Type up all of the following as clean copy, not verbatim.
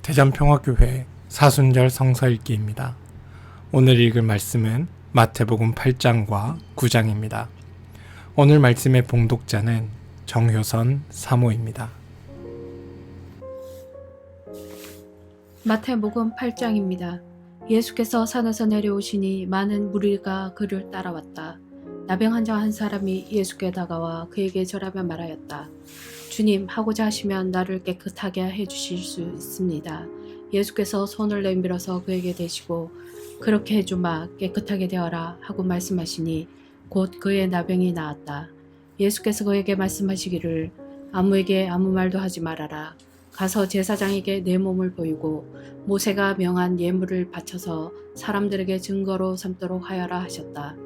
대전평화교회 사순절 성서 읽기입니다. 오늘 읽을 말씀은 마태복음 8장과 9장입니다. 오늘 말씀의 봉독자는 정효선 사모입니다. 마태복음 8장입니다. 예수께서 산에서 내려오시니 많은 무리가 그를 따라왔다. 나병 환자 한 사람이 예수께 다가와 그에게 절하며 말하였다. 주님, 하고자 하시면 나를 깨끗하게 해주실 수 있습니다. 예수께서 손을 내밀어서 그에게 대시고 그렇게 해주마, 깨끗하게 되어라 하고 말씀하시니 곧 그의 나병이 나았다. 예수께서 그에게 말씀하시기를 아무에게 아무 말도 하지 말아라. 가서 제사장에게 내 몸을 보이고 모세가 명한 예물을 바쳐서 사람들에게 증거로 삼도록 하여라 하셨다.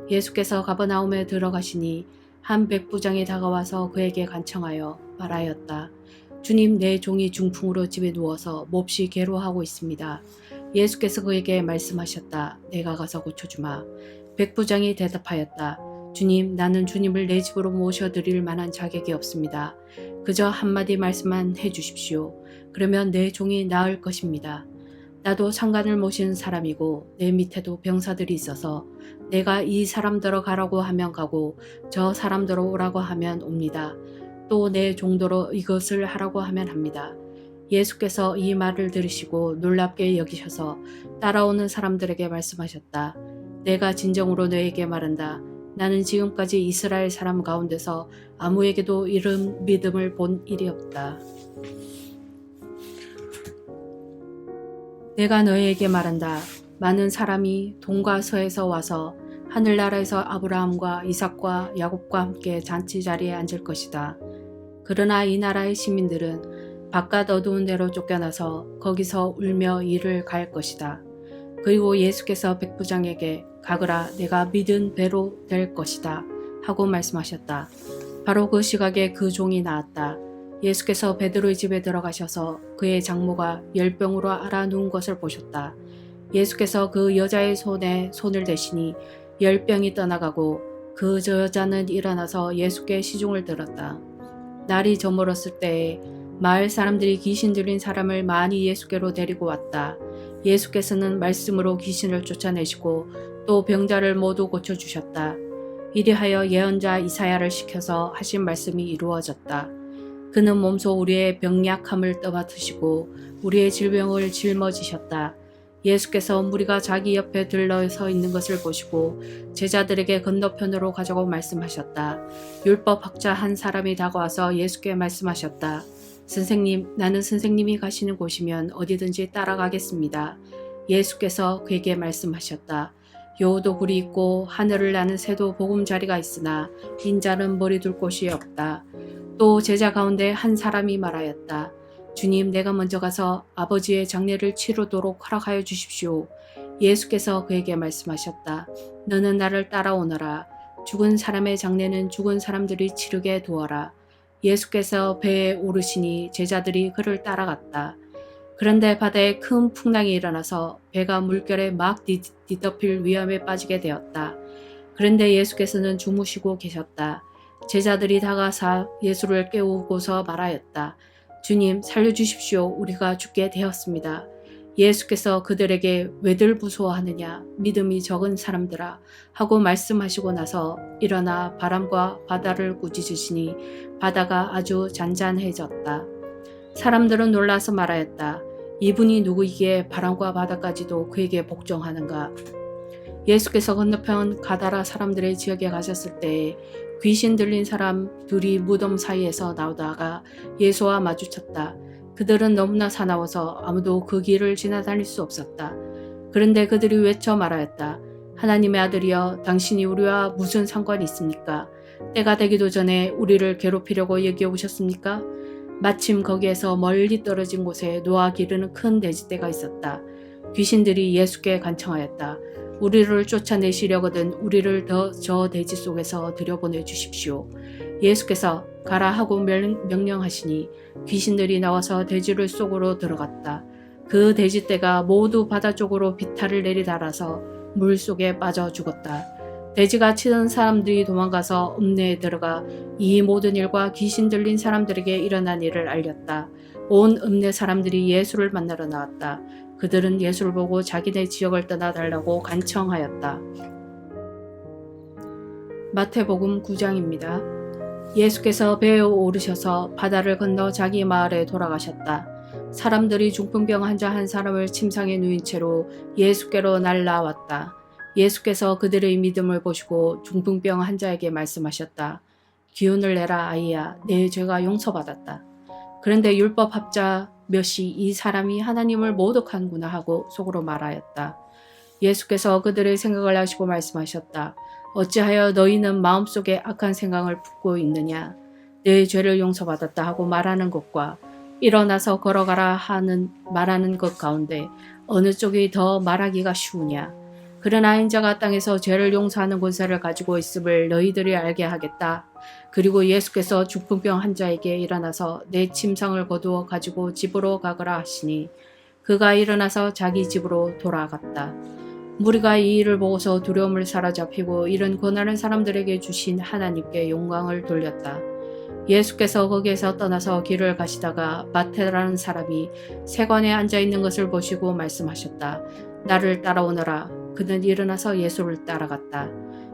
예수께서 가버나움에 들어가시니 한 백부장이 다가와서 그에게 간청하여 말하였다. 주님, 내 종이 중풍으로 집에 누워서 몹시 괴로워하고 있습니다. 예수께서 그에게 말씀하셨다. 내가 가서 고쳐주마. 백부장이 대답하였다. 주님, 나는 주님을 내 집으로 모셔드릴 만한 자격이 없습니다. 그저 한마디 말씀만 해주십시오. 그러면 내 종이 나을 것입니다. 나도 상관을 모신 사람이고 내 밑에도 병사들이 있어서 내가 이 사람더러 가라고 하면 가고 저 사람더러 오라고 하면 옵니다. 또 내 종도로 이것을 하라고 하면 합니다. 예수께서 이 말을 들으시고 놀랍게 여기셔서 따라오는 사람들에게 말씀하셨다. 내가 진정으로 너에게 말한다. 나는 지금까지 이스라엘 사람 가운데서 아무에게도 이런 믿음을 본 일이 없다. 내가 너희에게 말한다. 많은 사람이 동과 서에서 와서 하늘나라에서 아브라함과 이삭과 야곱과 함께 잔치 자리에 앉을 것이다. 그러나 이 나라의 시민들은 바깥 어두운 데로 쫓겨나서 거기서 울며 이를 갈 것이다. 그리고 예수께서 백부장에게 가거라, 내가 믿은 배로 될 것이다 하고 말씀하셨다. 바로 그 시각에 그 종이 나았다. 예수께서 베드로의 집에 들어가셔서 그의 장모가 열병으로 앓아 누운 것을 보셨다. 예수께서 그 여자의 손에 손을 대시니 열병이 떠나가고 그 여자는 일어나서 예수께 시중을 들었다. 날이 저물었을 때에 마을 사람들이 귀신 들린 사람을 많이 예수께로 데리고 왔다. 예수께서는 말씀으로 귀신을 쫓아내시고 또 병자를 모두 고쳐주셨다. 이리하여 예언자 이사야를 시켜서 하신 말씀이 이루어졌다. 그는 몸소 우리의 병약함을 떠맡으시고 우리의 질병을 짊어지셨다. 예수께서 무리가 자기 옆에 들러서 있는 것을 보시고 제자들에게 건너편으로 가자고 말씀하셨다. 율법학자 한 사람이 다가와서 예수께 말씀하셨다. 선생님, 나는 선생님이 가시는 곳이면 어디든지 따라가겠습니다. 예수께서 그에게 말씀하셨다. 여우도 굴이 있고 하늘을 나는 새도 보금자리가 있으나 인자는 머리 둘 곳이 없다. 또 제자 가운데 한 사람이 말하였다. 주님, 내가 먼저 가서 아버지의 장례를 치르도록 허락하여 주십시오. 예수께서 그에게 말씀하셨다. 너는 나를 따라오너라. 죽은 사람의 장례는 죽은 사람들이 치르게 두어라. 예수께서 배에 오르시니 제자들이 그를 따라갔다. 그런데 바다에 큰 풍랑이 일어나서 배가 물결에 막 뒤덮일 위험에 빠지게 되었다. 그런데 예수께서는 주무시고 계셨다. 제자들이 다가서 예수를 깨우고서 말하였다. 주님, 살려주십시오. 우리가 죽게 되었습니다. 예수께서 그들에게 왜들 무서워하느냐, 믿음이 적은 사람들아 하고 말씀하시고 나서 일어나 바람과 바다를 꾸짖으시니 바다가 아주 잔잔해졌다. 사람들은 놀라서 말하였다. 이분이 누구이기에 바람과 바다까지도 그에게 복종하는가. 예수께서 건너편 가다라 사람들의 지역에 가셨을 때에 귀신 들린 사람 둘이 무덤 사이에서 나오다가 예수와 마주쳤다. 그들은 너무나 사나워서 아무도 그 길을 지나다닐 수 없었다. 그런데 그들이 외쳐 말하였다. 하나님의 아들이여, 당신이 우리와 무슨 상관이 있습니까? 때가 되기도 전에 우리를 괴롭히려고 여기 오셨습니까? 마침 거기에서 멀리 떨어진 곳에 노아 기르는 큰 돼지떼가 있었다. 귀신들이 예수께 간청하였다. 우리를 쫓아내시려거든 우리를 저 돼지 속에서 들여보내 주십시오. 예수께서 가라 하고 명령하시니 귀신들이 나와서 돼지를 속으로 들어갔다. 그 돼지떼가 모두 바다 쪽으로 비탈을 내리달아서 물 속에 빠져 죽었다. 돼지가 치던 사람들이 도망가서 읍내에 들어가 이 모든 일과 귀신 들린 사람들에게 일어난 일을 알렸다. 온 읍내 사람들이 예수를 만나러 나왔다. 그들은 예수를 보고 자기네 지역을 떠나달라고 간청하였다. 마태복음 9장입니다. 예수께서 배에 오르셔서 바다를 건너 자기 마을에 돌아가셨다. 사람들이 중풍병 환자 한 사람을 침상에 누인 채로 예수께로 날라왔다. 예수께서 그들의 믿음을 보시고 중풍병 환자에게 말씀하셨다. 기운을 내라 아이야, 내 죄가 용서받았다. 그런데 율법학자 몇이 이 사람이 하나님을 모독하는구나 하고 속으로 말하였다. 예수께서 그들의 생각을 아시고 말씀하셨다. 어찌하여 너희는 마음속에 악한 생각을 품고 있느냐. 내 죄를 용서받았다 하고 말하는 것과 일어나서 걸어가라 하는 말하는 것 가운데 어느 쪽이 더 말하기가 쉬우냐. 그러나 인자가 땅에서 죄를 용서하는 권세를 가지고 있음을 너희들이 알게 하겠다. 그리고 예수께서 중풍병 환자에게 일어나서 내 침상을 거두어 가지고 집으로 가거라 하시니 그가 일어나서 자기 집으로 돌아갔다. 무리가 이 일을 보고서 두려움을 사로잡히고 이런 고난을 사람들에게 주신 하나님께 영광을 돌렸다. 예수께서 거기에서 떠나서 길을 가시다가 마태라는 사람이 세관에 앉아있는 것을 보시고 말씀하셨다. 나를 따라오너라. 그는 일어나서 예수를 따라갔다.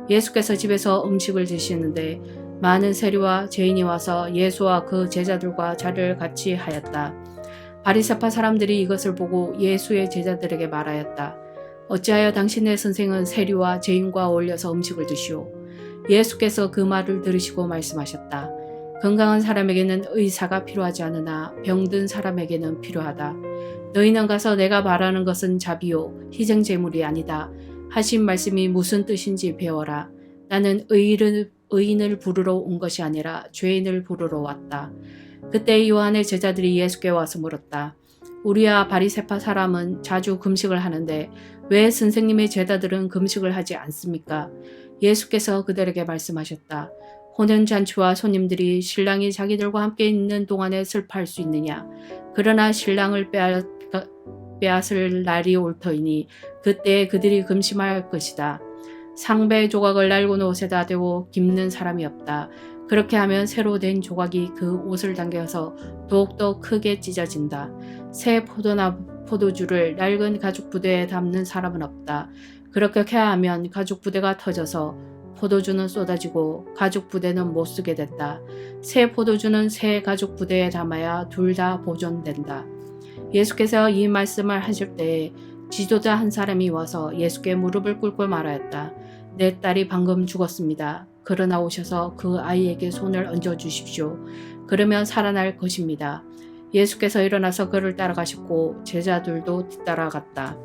예수께서 집에서 음식을 드시는데 많은 세리와 죄인이 와서 예수와 그 제자들과 자리를 같이 하였다. 바리새파 사람들이 이것을 보고 예수의 제자들에게 말하였다. 어찌하여 당신의 선생은 세리와 죄인과 어울려서 음식을 드시오? 예수께서 그 말을 들으시고 말씀하셨다. 건강한 사람에게는 의사가 필요하지 않으나 병든 사람에게는 필요하다. 너희는 가서 내가 말하는 것은 자비요 희생제물이 아니다 하신 말씀이 무슨 뜻인지 배워라. 나는 의인을 부르러 온 것이 아니라 죄인을 부르러 왔다. 그때 요한의 제자들이 예수께 와서 물었다. 우리와 바리새파 사람은 자주 금식을 하는데 왜 선생님의 제자들은 금식을 하지 않습니까? 예수께서 그들에게 말씀하셨다. 혼연잔치와 손님들이 신랑이 자기들과 함께 있는 동안에 슬퍼할 수 있느냐? 그러나 신랑을 빼앗을 날이 올 터이니 그때 그들이 금심할 것이다. 상배 조각을 낡은 옷에다 대고 깁는 사람이 없다. 그렇게 하면 새로 된 조각이 그 옷을 당겨서 더욱더 크게 찢어진다. 새 포도주를 낡은 가죽 부대에 담는 사람은 없다. 그렇게 하면 가죽 부대가 터져서 포도주는 쏟아지고 가죽 부대는 못 쓰게 됐다. 새 포도주는 새 가죽 부대에 담아야 둘 다 보존된다. 예수께서 이 말씀을 하실 때에 지도자 한 사람이 와서 예수께 무릎을 꿇고 말하였다. 내 딸이 방금 죽었습니다. 그러나 오셔서 그 아이에게 손을 얹어 주십시오. 그러면 살아날 것입니다. 예수께서 일어나서 그를 따라가셨고 제자들도 뒤따라갔다.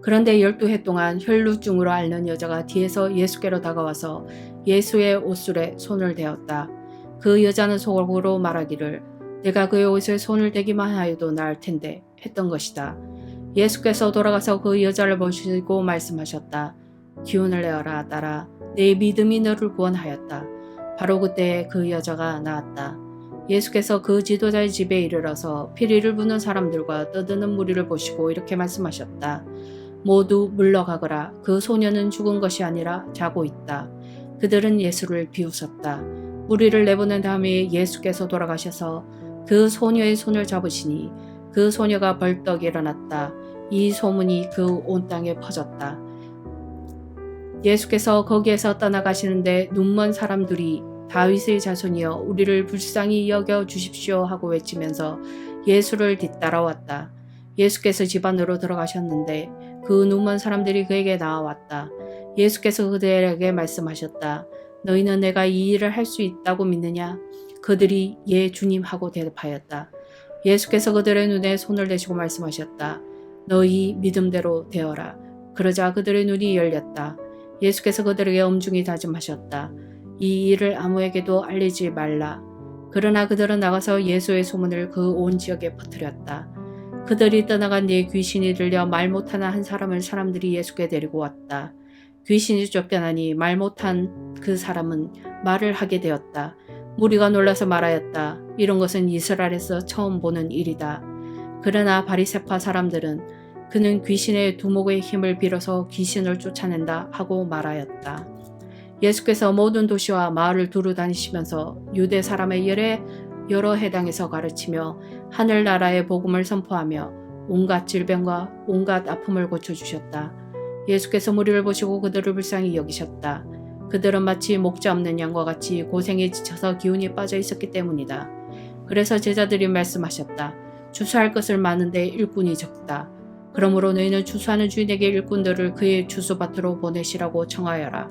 그런데 12해 동안 혈루증으로 앓는 여자가 뒤에서 예수께로 다가와서 예수의 옷술에 손을 대었다. 그 여자는 속으로 말하기를 내가 그의 옷에 손을 대기만 하여도 나을 텐데 했던 것이다. 예수께서 돌아가서 그 여자를 보시고 말씀하셨다. 기운을 내어라 딸아. 내 믿음이 너를 구원하였다. 바로 그때 그 여자가 나았다. 예수께서 그 지도자의 집에 이르러서 피리를 부는 사람들과 떠드는 무리를 보시고 이렇게 말씀하셨다. 모두 물러가거라. 그 소녀는 죽은 것이 아니라 자고 있다. 그들은 예수를 비웃었다. 무리를 내보낸 다음에 예수께서 돌아가셔서 그 소녀의 손을 잡으시니 그 소녀가 벌떡 일어났다. 이 소문이 그 온 땅에 퍼졌다. 예수께서 거기에서 떠나가시는데 눈먼 사람들이 다윗의 자손이여 우리를 불쌍히 여겨 주십시오 하고 외치면서 예수를 뒤따라왔다. 예수께서 집 안으로 들어가셨는데 그 눈먼 사람들이 그에게 나와왔다. 예수께서 그들에게 말씀하셨다. 너희는 내가 이 일을 할 수 있다고 믿느냐? 그들이 예 주님 하고 대답하였다. 예수께서 그들의 눈에 손을 대시고 말씀하셨다. 너희 믿음대로 되어라. 그러자 그들의 눈이 열렸다. 예수께서 그들에게 엄중히 다짐하셨다. 이 일을 아무에게도 알리지 말라. 그러나 그들은 나가서 예수의 소문을 그 온 지역에 퍼뜨렸다. 그들이 떠나간 뒤에 귀신이 들려 말 못하는 한 사람을 사람들이 예수께 데리고 왔다. 귀신이 쫓겨나니 말 못한 그 사람은 말을 하게 되었다. 무리가 놀라서 말하였다. 이런 것은 이스라엘에서 처음 보는 일이다. 그러나 바리새파 사람들은 그는 귀신의 두목의 힘을 빌어서 귀신을 쫓아낸다 하고 말하였다. 예수께서 모든 도시와 마을을 두루 다니시면서 유대 사람의 열에 여러 해당에서 가르치며 하늘나라의 복음을 선포하며 온갖 질병과 온갖 아픔을 고쳐주셨다. 예수께서 무리를 보시고 그들을 불쌍히 여기셨다. 그들은 마치 목자 없는 양과 같이 고생에 지쳐서 기운이 빠져 있었기 때문이다. 그래서 제자들이 말씀하셨다. 주수할 것을 많은데 일꾼이 적다. 그러므로 너희는 주수하는 주인에게 일꾼들을 그의 주수밭으로 보내시라고 청하여라.